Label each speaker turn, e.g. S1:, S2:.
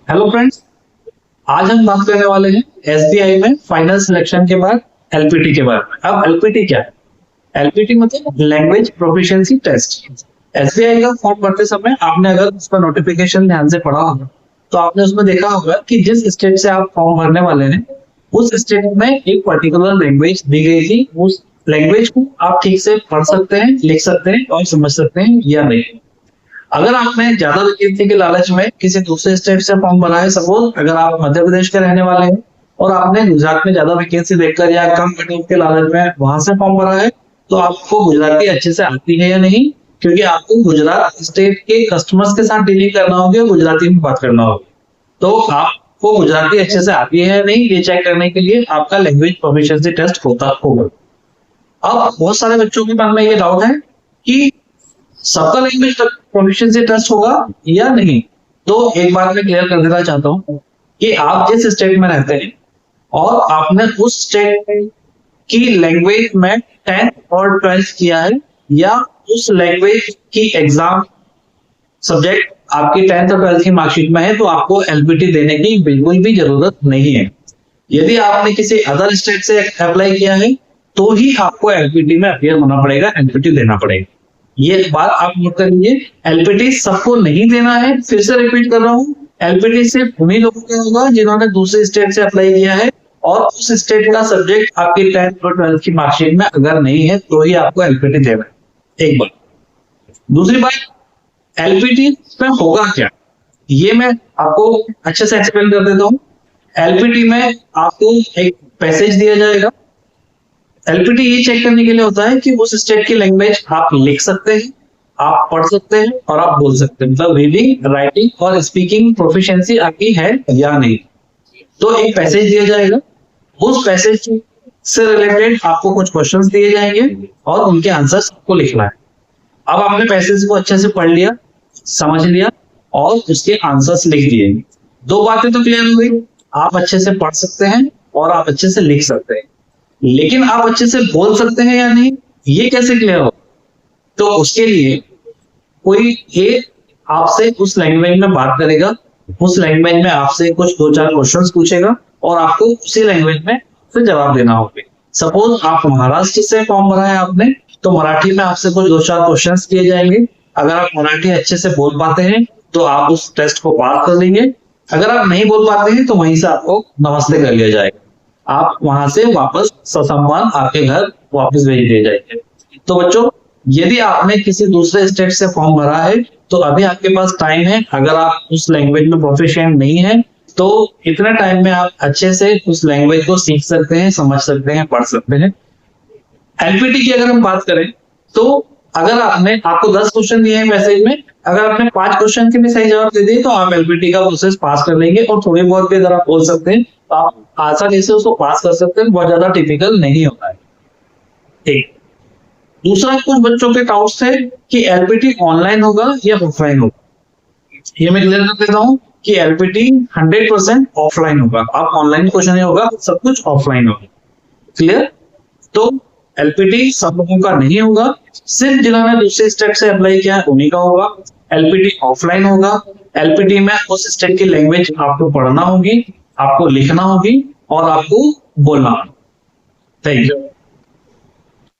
S1: Hello friends, आज हम बात करने वाले हैं एसबीआई में फाइनल सिलेक्शन के बाद एलपीटी के बारे में। अब एलपीटी क्या है? एलपीटी मतलब लैंग्वेज प्रोफिशिएंसी टेस्ट। एसबीआई का फॉर्म भरते समय आपने अगर उसका नोटिफिकेशन ध्यान से पढ़ा होगा तो आपने उसमें देखा होगा कि जिस स्टेट से आप फॉर्म भरने वाले हैं उस स्टेट में एक पर्टिकुलर लैंग्वेज दी गई थी। उस लैंग्वेज को आप ठीक से पढ़ सकते हैं, लिख सकते हैं और समझ सकते हैं या नहीं। अगर आपने ज्यादा वैकेंसी के लालच में किसी दूसरे स्टेट से फॉर्म भरा है, सपोज अगर आप मध्य प्रदेश के रहने वाले हैं और आपने गुजरात में ज्यादा वैकेंसी देखकर या कम कट ऑफ के लालच में वहां से फॉर्म भरा है, तो आपको गुजराती अच्छे से आती है या नहीं, क्योंकि आपको गुजरात स्टेट के कस्टमर्स के साथ डीलिंग करना होगी और गुजराती में बात करना होगी। तो आपको गुजराती अच्छे से आती है या नहीं, ये चेक करने के लिए आपका लैंग्वेज प्रोफिशिएंसी टेस्ट होगा। अब बहुत सारे बच्चों के मन में ये डाउट है कि सबका लैंग्वेज प्रोफिशिएंसी टेस्ट होगा या नहीं। तो एक बात मैं क्लियर कर देना चाहता हूं कि आप जिस स्टेट में रहते हैं और आपने उस स्टेट की लैंग्वेज में 10th और 12th किया है या उस लैंग्वेज की एग्जाम सब्जेक्ट आपकी 10th और 12th की मार्कशीट में है, तो आपको एलपीटी देने की बिल्कुल भी जरूरत नहीं है। यदि आपने किसी अदर स्टेट से अप्लाई किया है तो ही आपको एलपीटी में अपीयर होना पड़ेगा, एलपीटी देना पड़ेगा। ये बात आप नोट कर लीजिए, एलपीटी सबको नहीं देना है। फिर से रिपीट कर रहा हूँ, एलपीटी सिर्फ उन्हीं लोगों का होगा जिन्होंने दूसरे स्टेट से अप्लाई किया है और उस स्टेट का सब्जेक्ट आपकी 10th और 12th की मार्कशीट में अगर नहीं है तो ही आपको एलपीटी देना है। एक बात। दूसरी बात, एलपीटी में होगा क्या, ये मैं आपको अच्छे से एक्सप्लेन कर देता हूँ। एलपीटी में आपको एक पैसेज दिया जाएगा। एलपीटी ये चेक करने के लिए होता है कि उस स्टेट की लैंग्वेज आप लिख सकते हैं, आप पढ़ सकते हैं और आप बोल सकते हैं। मतलब रीडिंग, राइटिंग और स्पीकिंग प्रोफिशिएंसी आपकी है या नहीं। तो एक पैसेज दिया जाएगा, उस पैसेज से रिलेटेड आपको कुछ क्वेश्चंस दिए जाएंगे और उनके आंसर्स आपको लिखना है। अब आपने पैसेज को अच्छे से पढ़ लिया, समझ लिया और उसके आंसर्स लिख दिए। दो बातें तो क्लियर हो गई, आप अच्छे से पढ़ सकते हैं और आप अच्छे से लिख सकते हैं, लेकिन आप अच्छे से बोल सकते हैं या नहीं, ये कैसे क्लियर हो? तो उसके लिए कोई एक आपसे उस लैंग्वेज में बात करेगा, उस लैंग्वेज में आपसे कुछ 2-4 क्वेश्चंस पूछेगा और आपको उसी लैंग्वेज में फिर जवाब देना होगा। सपोज आप महाराष्ट्र से फॉर्म भरा है आपने, तो मराठी में आपसे कुछ 2-4 क्वेश्चंस किए जाएंगे। अगर आप मराठी अच्छे से बोल पाते हैं तो आप उस टेस्ट को पास कर लेंगे। अगर आप नहीं बोल पाते हैं तो वहीं से आपको नमस्ते कर लिया जाएगा, आप वहां से वापस ससम्मान आपके घर वापस भेज दिए जाएंगे। तो बच्चों, यदि आपने किसी दूसरे स्टेट से फॉर्म भरा है तो अभी आपके पास टाइम है। अगर आप उस लैंग्वेज में प्रोफिशिएंट नहीं है तो इतने टाइम में आप अच्छे से उस लैंग्वेज को सीख सकते हैं, समझ सकते हैं, पढ़ सकते हैं। एलपीटी की अगर हम बात करें तो अगर आपको 10 क्वेश्चन दिए हैं मैसेज में, अगर आपने 5 क्वेश्चन के भी सही जवाब दे दिए तो आप एलपीटी का प्रोसेस पास कर लेंगे और थोड़ी बहुत भी अगर आप बोल सकते हैं तो आप आसानी से उसको पास कर सकते हैं। बहुत ज्यादा टिपिकल नहीं होता है। ठीक। दूसरा, कुछ बच्चों के डाउट्स थे कि एलपीटी ऑनलाइन होगा या ऑफलाइन होगा। ये मैं क्लियर कर देता हूं कि एलपीटी 100% ऑफलाइन होगा। आप ऑनलाइन क्वेश्चन नहीं होगा, सब कुछ ऑफलाइन होगा। क्लियर? तो एलपीटी सब लोगों का नहीं होगा, सिर्फ जिन्होंने दूसरे स्टेट से अप्लाई किया है उन्हीं का होगा। एलपीटी ऑफलाइन होगा। एलपीटी में उस स्टेट की लैंग्वेज आपको पढ़ना होगी, आपको लिखना होगी और आपको बोलना होगा। Thank you.